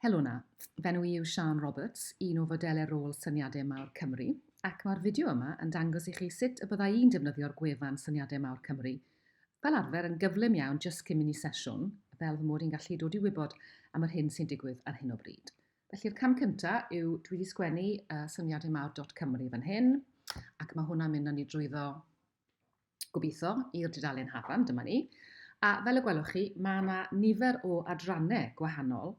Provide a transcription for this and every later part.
Helo 'na, fenw I yw Sian Roberts, un o fodelau rôl syniadau mawr Cymru, ac mae'r fideo yma yn dangos i chi sut y byddai un defnyddio'r gwefan syniadau mawr Cymru. Fel arfer yn gyflym iawn jyst cyn mynd i sesiwn, fel fy mod i'n gallu dod i wybod am yr hyn sy'n digwydd ar hyn o bryd. Felly'r cam cyntaf yw dwi wedi sgwennu syniadaumawr.cymru fan hyn, ac mae hwnna'n mynd â ni drwyddo gobeithio i'r dudalen hafan, dyma ni. A fel y gwelwch chi, mae yna nifer o adrannau gwahanol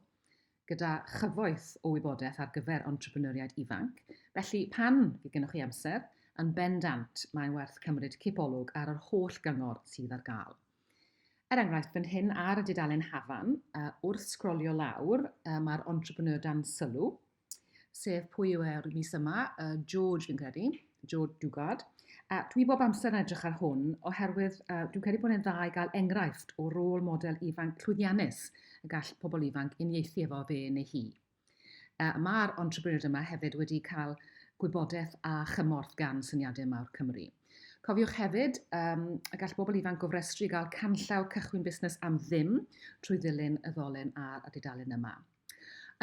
gyda chyfoeth o wybodaeth ar gyfer entrepreneuriaid ifanc. Felly pan fydd gennych chi amser, yn bendant mae'n werth cymryd cipolwg ar yr holl gyngor sydd ar gael. Enghraifft fan hyn ar y dudalen hafan, wrth sgrolio lawr, mae'r entrepreneur dan sylw, sef pwy yw e'r mis yma, George fi'n credu, George Dugard. Dwi bob amser yn edrych ar hwn oherwydd dwi'n credu bod e'n dda i gael enghraifft o rôl model ifanc llwyddiannus y gall pobl ifanc uniaethu efo fe neu hi. Mae'r entrepreneur yma hefyd wedi cael gwybodaeth a chymorth gan syniadau mawr Cymru. Cofiwch hefyd y gall bobl ifanc gofrestru gael canllaw cychwyn busnes am ddim trwy ddilyn y ddolen ar y dudalen yma.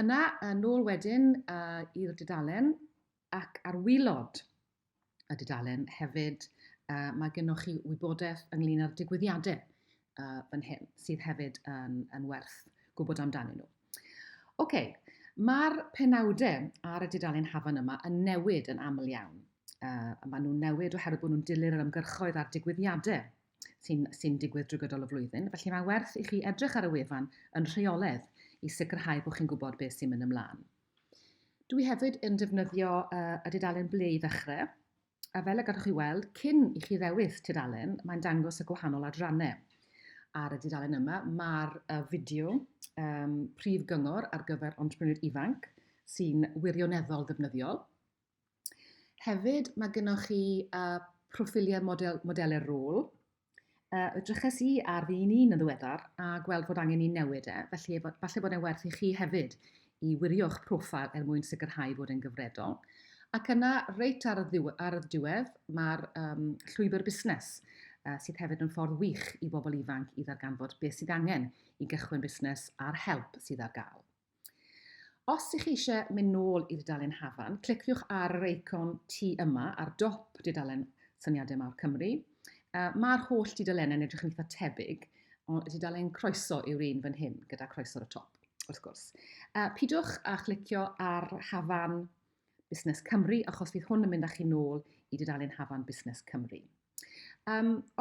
Yna, nôl wedyn i'r dudalen ac ar wylod y dudalen hefyd, mae gennych chi wybodaeth ynglyn â'r digwyddiadau fan hyn, sydd hefyd yn werth gwybod amdanyn nhw. Mae'r penawdau ar y dudalen hafan yma yn newid yn aml iawn. Maen nhw'n newid oherwydd bod nhw'n dilyn yr ymgyrchoedd a'r digwyddiadau sy'n digwydd drwy gydol y flwyddyn. Felly mae werth i chi edrych ar y wefan yn rheolaidd i sicrhau bod chi'n gwybod beth sy'n mynd ymlaen. Dwi hefyd yn defnyddio y dudalen ble i ddechrau. A fel y gallwch chi weld, cyn i chi ddewis tudalen, mae'n dangos y gwahanol adrannau. Ar y dudalen yma, mae'r fideo prif gyngor ar gyfer entrepreneur ifanc sy'n wirioneddol ddefnyddiol. Hefyd, mae gennych chi proffiliau modelau rôl. Edryches I ar fi un yn ddiweddar a gweld fod angen I newid felly falle bod e'n werth i chi hefyd I wirio'ch profil mwyn sicrhau bod e'n gyfredol. Ac yna, reit ar y diwedd, mae'r llwybr busnes sydd hefyd yn ffordd wych I bobl ifanc I ddarganfod beth sydd angen I gychwyn busnes a'r help sydd ar gael. Os ych chi eisiau mynd nôl i'r dudalen hafan, cliciwch ar yr eicon T yma ar dop dudalen syniadau mawr Cymru. Mae'r holl dudalennau'n edrych yn eitha tebyg, ond y dudalen croeso yw'r un fan hyn gyda croeso ar y top, wrth gwrs. Pidwch a chlicio ar hafan Busnes Cymru, achos fydd hwn yn mynd â chi nôl I dudalen hafan Busnes Cymru.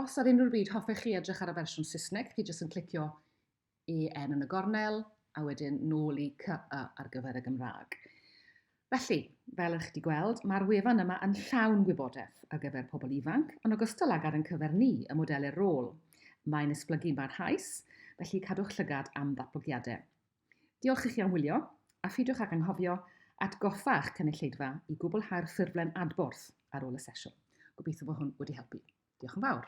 Os ar unrhyw bryd hoffech chi edrych ar y fersiwn Saesneg, chi jyst yn clicio EN yn y gornel, a wedyn nôl I CY ar gyfer y Gymraeg. Felly, fel ych chi gweld, mae'r wefan yma yn llawn gwybodaeth ar gyfer pobl ifanc, yn ogystal ag ar ein cyfer ni, y modelau rôl. Mae'n esblygu'n barhaus, felly cadwch llygad am ddatblygiadau. Diolch I chi am wylio, a phidwch ag anghofio atgoffa'ch cynulleidfa I gwblhau'r ffurflen adborth ar ôl y sesiwn. Gobeithio bod hwn wedi helpu. Diolch yn fawr.